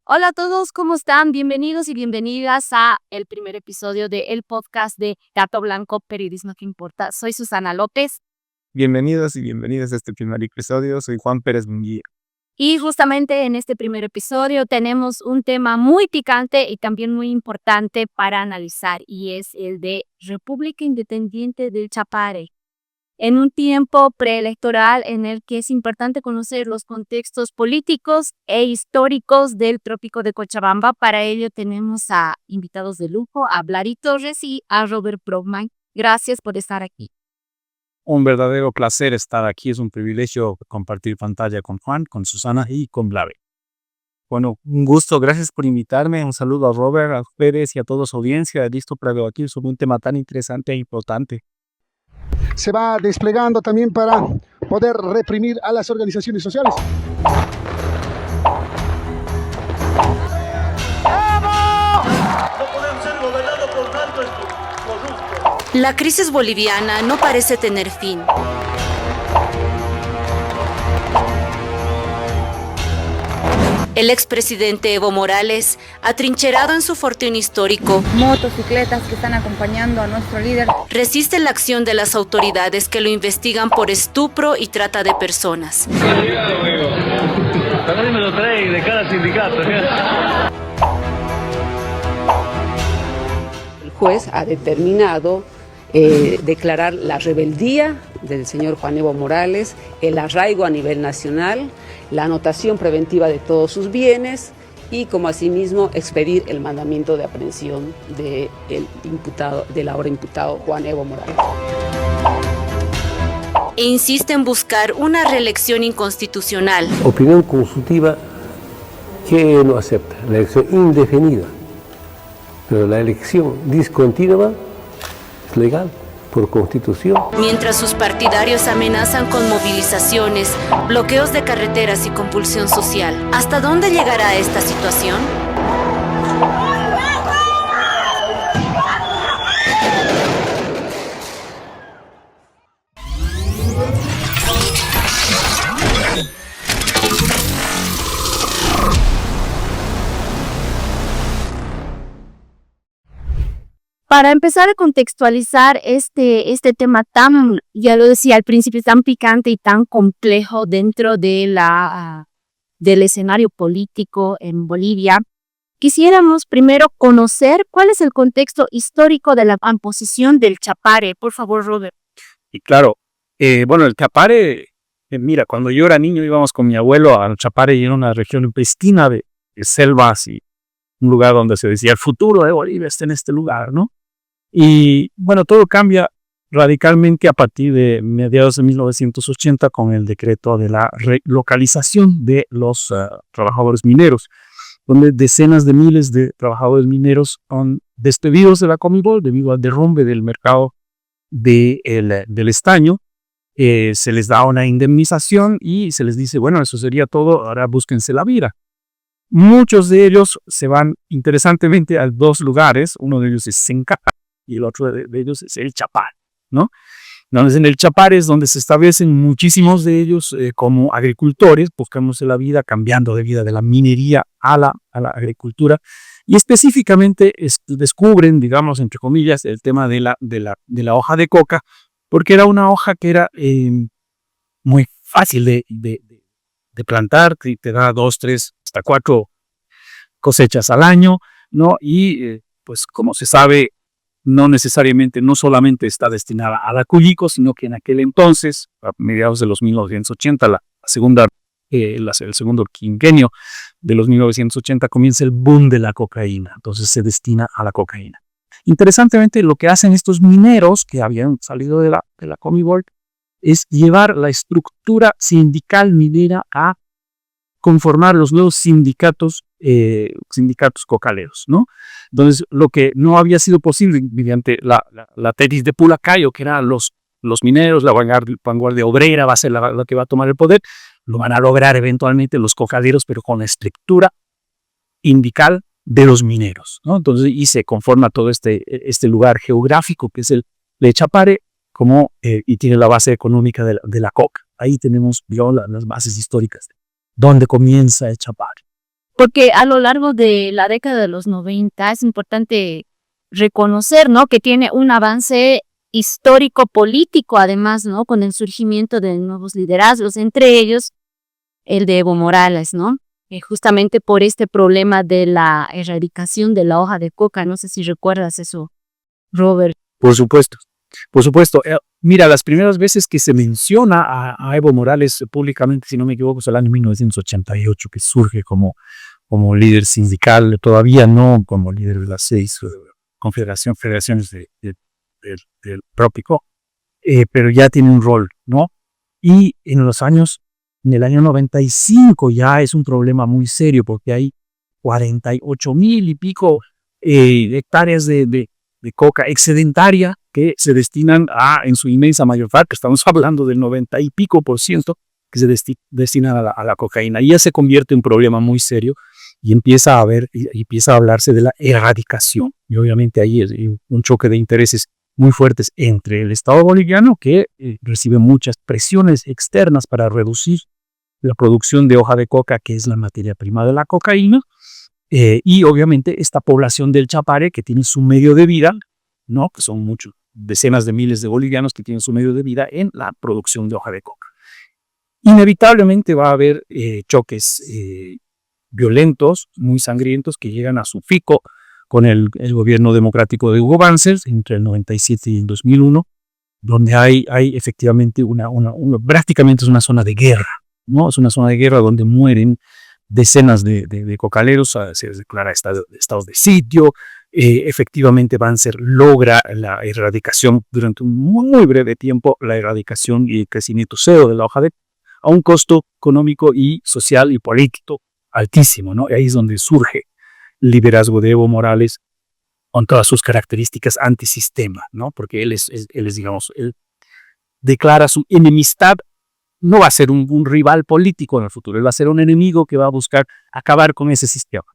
Hola a todos, ¿cómo están? Bienvenidos y bienvenidas a el primer episodio del podcast de Gato Blanco, Periodismo que Importa. Soy Susana López. Bienvenidos y bienvenidas a este primer episodio. Soy Juan Pérez Munguía. Y justamente en este primer episodio tenemos un tema muy picante y también muy importante para analizar, y es el de República Independiente del Chapare. En un tiempo preelectoral en el que es importante conocer los contextos políticos e históricos del trópico de Cochabamba. Para ello tenemos a invitados de lujo, a Blari Torres y a Robert Brogman. Gracias por estar aquí. Un verdadero placer estar aquí. Es un privilegio compartir pantalla con Juan, con Susana y con Blari. Bueno, un gusto. Gracias por invitarme. Un saludo a Robert, a Pérez y a toda su audiencia. Listo para debatir sobre un tema tan interesante e importante. Se va desplegando también para poder reprimir a las organizaciones sociales. ¡Vamos! No podemos ser gobernados por tantos corruptos. La crisis boliviana no parece tener fin. El expresidente Evo Morales, atrincherado en su fortín histórico, motocicletas que están acompañando a nuestro líder, resiste la acción de las autoridades que lo investigan por estupro y trata de personas. También me lo trae de cada sindicato. El juez ha determinado declarar la rebeldía del señor Juan Evo Morales, el arraigo a nivel nacional, la anotación preventiva de todos sus bienes y como asimismo expedir el mandamiento de aprehensión del ahora imputado Juan Evo Morales. E insiste en buscar una reelección inconstitucional. Opinión consultiva que no acepta, la elección indefinida, pero la elección discontinua es legal por constitución. Mientras sus partidarios amenazan con movilizaciones, bloqueos de carreteras y compulsión social. ¿Hasta dónde llegará esta situación? Para empezar a contextualizar este tema tan, ya lo decía al principio, tan picante y tan complejo dentro de del escenario político en Bolivia, quisiéramos primero conocer cuál es el contexto histórico de la imposición del Chapare. Por favor, Robert. Y claro, bueno, el Chapare, mira, cuando yo era niño íbamos con mi abuelo al Chapare y era una región pristina de selvas y un lugar donde se decía el futuro de Bolivia está en este lugar, ¿no? Y bueno, todo cambia radicalmente a partir de mediados de 1980 con el decreto de la relocalización de los trabajadores mineros, donde decenas de miles de trabajadores mineros son despedidos de la Comibol debido al derrumbe del mercado del estaño. Se les da una indemnización y se les dice, bueno, eso sería todo, ahora búsquense la vida. Muchos de ellos se van interesantemente a dos lugares, uno de ellos es Senca y el otro de ellos es el Chapare, ¿no? Entonces en el Chapare es donde se establecen muchísimos de ellos como agricultores, buscándose la vida, cambiando de vida de la minería a la agricultura, y específicamente descubren, digamos, entre comillas, el tema de la hoja de coca, porque era una hoja que era muy fácil de plantar, que te da 2, 3, hasta 4 cosechas al año, ¿no? Y pues como se sabe, no necesariamente, no solamente está destinada a la Cuyico, sino que en aquel entonces, a mediados de los 1980, el segundo quinquenio de los 1980, comienza el boom de la cocaína, entonces se destina a la cocaína. Interesantemente, lo que hacen estos mineros que habían salido de la Comibol es llevar la estructura sindical minera a conformar los nuevos sindicatos cocaleros, ¿no? Entonces, lo que no había sido posible mediante la tesis de Pulacayo, que eran los mineros, la vanguardia obrera va a ser la que va a tomar el poder, lo van a lograr eventualmente los cocaleros, pero con la estructura sindical de los mineros, ¿no? Entonces, y se conforma todo este lugar geográfico que es el de Chapare, y tiene la base económica de la coca. Ahí tenemos las bases históricas, donde comienza el Chapare. Porque a lo largo de la década de los 90 es importante reconocer, ¿no?, que tiene un avance histórico-político, además, ¿no?, con el surgimiento de nuevos liderazgos, entre ellos el de Evo Morales, ¿no? Justamente por este problema de la erradicación de la hoja de coca. No sé si recuerdas eso, Robert. Por supuesto. Mira, las primeras veces que se menciona a Evo Morales públicamente, si no me equivoco, es el año 1988, que surge como líder sindical, todavía no como líder de las 6 federaciones del Trópico, pero ya tiene un rol, ¿no? Y en el año 95 ya es un problema muy serio porque hay 48,000 y pico hectáreas de coca excedentaria que se destinan en su inmensa mayor parte, estamos hablando del 90 y pico % que se destinan a la cocaína. Y ya se convierte en un problema muy serio y empieza a hablarse de la erradicación. Y obviamente ahí es un choque de intereses muy fuertes entre el Estado boliviano, que recibe muchas presiones externas para reducir la producción de hoja de coca, que es la materia prima de la cocaína, y obviamente esta población del Chapare, que tiene su medio de vida, ¿no?, que son decenas de miles de bolivianos que tienen su medio de vida en la producción de hoja de coca. Inevitablemente va a haber choques violentos, muy sangrientos, que llegan a su pico con el gobierno democrático de Hugo Banzer entre el 97 y el 2001, donde hay efectivamente prácticamente es una zona de guerra, ¿no? Es una zona de guerra donde mueren decenas de cocaleros, se declara estado de sitio. Efectivamente Banzer logra la erradicación durante un muy breve tiempo, la erradicación y el crecimiento cero de la hoja de coca, a un costo económico y social y político altísimo, ¿no? Y ahí es donde surge el liderazgo de Evo Morales con todas sus características antisistema, ¿no? Porque él declara su enemistad. No va a ser un rival político en el futuro, él va a ser un enemigo que va a buscar acabar con ese sistema.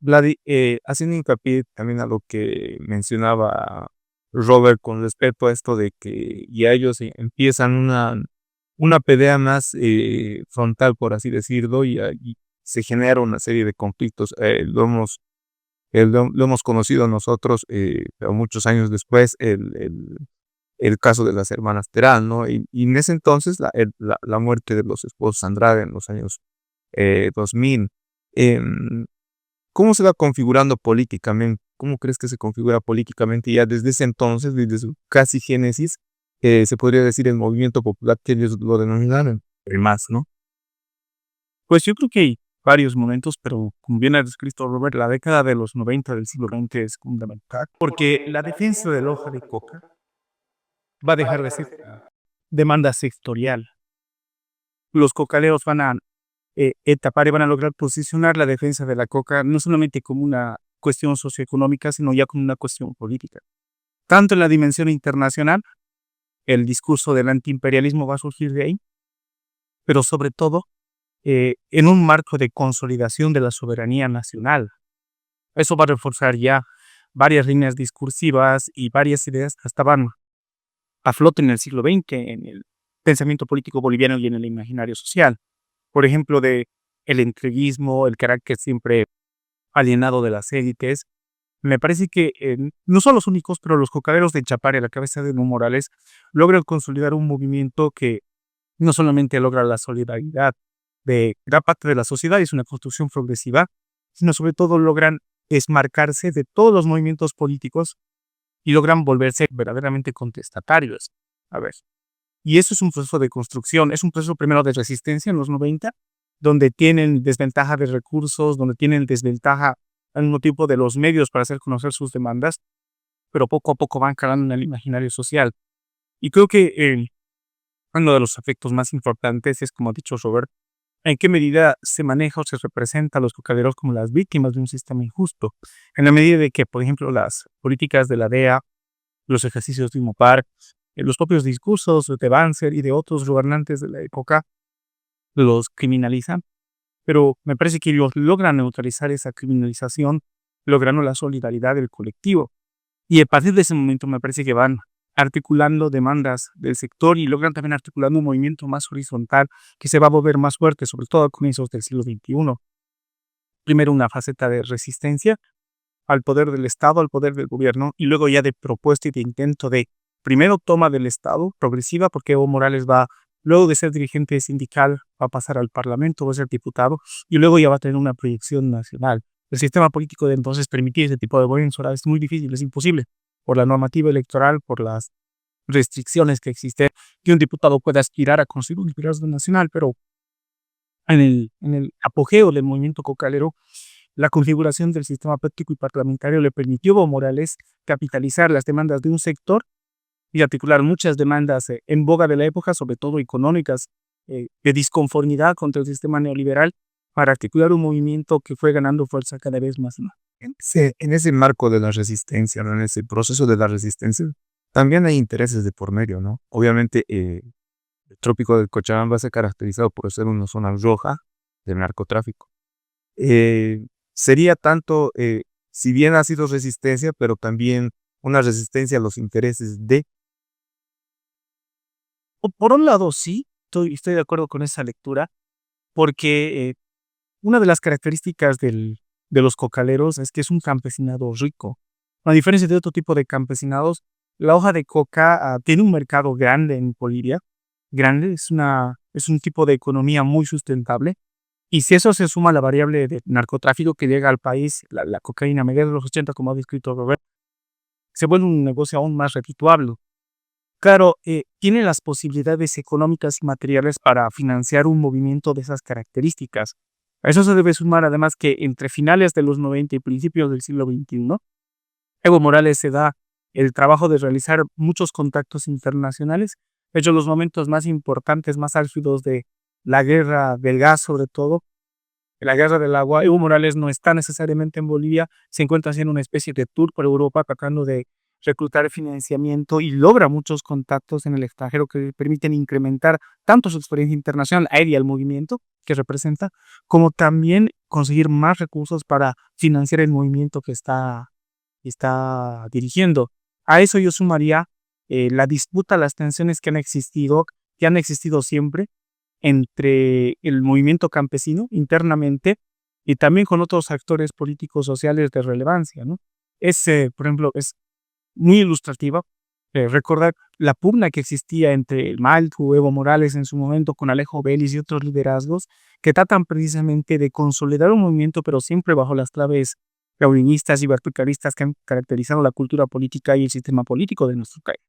Vladi, haciendo hincapié también a lo que mencionaba Robert con respecto a esto de que ya ellos empiezan una pelea más frontal, por así decirlo, y se genera una serie de conflictos. Lo hemos conocido nosotros, pero muchos años después, el caso de las hermanas Terán, ¿no? Y en ese entonces la muerte de los esposos Andrade en los años 2000. ¿Cómo se va configurando políticamente? ¿Cómo crees que se configura políticamente ya desde ese entonces, desde su casi génesis, se podría decir el movimiento popular que ellos lo denominaron, el MAS, ¿no? Pues yo creo que hay varios momentos, pero como bien ha descrito Robert, la década de los 90 del siglo XX es fundamental, porque la defensa de la hoja de coca va a dejar de ser demanda sectorial. Los cocaleros van a etapar y van a lograr posicionar la defensa de la coca no solamente como una cuestión socioeconómica, sino ya como una cuestión política. Tanto en la dimensión internacional, el discurso del antiimperialismo va a surgir de ahí, pero sobre todo en un marco de consolidación de la soberanía nacional. Eso va a reforzar ya varias líneas discursivas y varias ideas que estaban a flote en el siglo XX, en el pensamiento político boliviano y en el imaginario social. Por ejemplo, de el entreguismo, el carácter siempre alienado de las élites. Me parece que no son los únicos, pero los cocaleros de Chapare, a la cabeza de Evo Morales, logran consolidar un movimiento que no solamente logra la solidaridad de gran parte de la sociedad, es una construcción progresiva, sino sobre todo logran desmarcarse de todos los movimientos políticos y logran volverse verdaderamente contestatarios. A ver, y eso es un proceso de construcción, es un proceso primero de resistencia en los 90, donde tienen desventaja de recursos, donde tienen desventaja al mismo tiempo de los medios para hacer conocer sus demandas, pero poco a poco van calando en el imaginario social. Y creo que uno de los efectos más importantes es, como ha dicho Robert, en qué medida se maneja o se representa a los cocaleros como las víctimas de un sistema injusto. En la medida de que, por ejemplo, las políticas de la DEA, los ejercicios de Imopar, los propios discursos de Banzer y de otros gobernantes de la época los criminalizan, pero me parece que ellos logran neutralizar esa criminalización, logrando la solidaridad del colectivo. Y a partir de ese momento me parece que van articulando demandas del sector y logran también articulando un movimiento más horizontal que se va a volver más fuerte, sobre todo a comienzos del siglo XXI. Primero una faceta de resistencia al poder del Estado, al poder del gobierno, y luego ya de propuesta y de intento de, primero, toma del Estado progresiva, porque Evo Morales va, luego de ser dirigente sindical, va a pasar al Parlamento, va a ser diputado, y luego ya va a tener una proyección nacional. El sistema político de entonces permitir ese tipo de gobiernos ahora es muy difícil, es imposible, por la normativa electoral, por las restricciones que existen, que un diputado pueda aspirar a construir un liderazgo nacional, pero en el apogeo del movimiento cocalero, la configuración del sistema político y parlamentario le permitió a Evo Morales capitalizar las demandas de un sector y articular muchas demandas en boga de la época, sobre todo económicas, de disconformidad contra el sistema neoliberal, para articular un movimiento que fue ganando fuerza cada vez más. En ese marco de la resistencia, ¿no? En ese proceso de la resistencia, también hay intereses de por medio, ¿no? Obviamente, el trópico del Cochabamba se ha caracterizado por ser una zona roja del narcotráfico. Sería tanto, si bien ha sido resistencia, pero también una resistencia a los intereses de... Por un lado, sí, estoy de acuerdo con esa lectura, porque una de las características de los cocaleros es que es un campesinado rico. A diferencia de otro tipo de campesinados, la hoja de coca tiene un mercado grande en Bolivia. Grande, es un tipo de economía muy sustentable. Y si eso se suma a la variable de narcotráfico que llega al país, la cocaína a mediados de los 80, como ha descrito Robert, se vuelve un negocio aún más redituable. Claro, tiene las posibilidades económicas y materiales para financiar un movimiento de esas características. A eso se debe sumar además que entre finales de los 90 y principios del siglo XXI, Evo Morales se da el trabajo de realizar muchos contactos internacionales. De hecho, los momentos más importantes, más álgidos de la guerra del gas, sobre todo, la guerra del agua, Evo Morales no está necesariamente en Bolivia, se encuentra haciendo una especie de tour por Europa tratando de reclutar financiamiento y logra muchos contactos en el extranjero que le permiten incrementar tanto su experiencia internacional aérea al movimiento que representa, como también conseguir más recursos para financiar el movimiento que está dirigiendo. A eso yo sumaría la disputa, las tensiones que han existido siempre entre el movimiento campesino internamente y también con otros actores políticos sociales de relevancia, ¿no? Por ejemplo, es muy ilustrativa recordar la pugna que existía entre el Maltu, Evo Morales en su momento, con Alejo Vélez y otros liderazgos que tratan precisamente de consolidar un movimiento, pero siempre bajo las claves gaudínistas y verticalistas que han caracterizado la cultura política y el sistema político de nuestro país.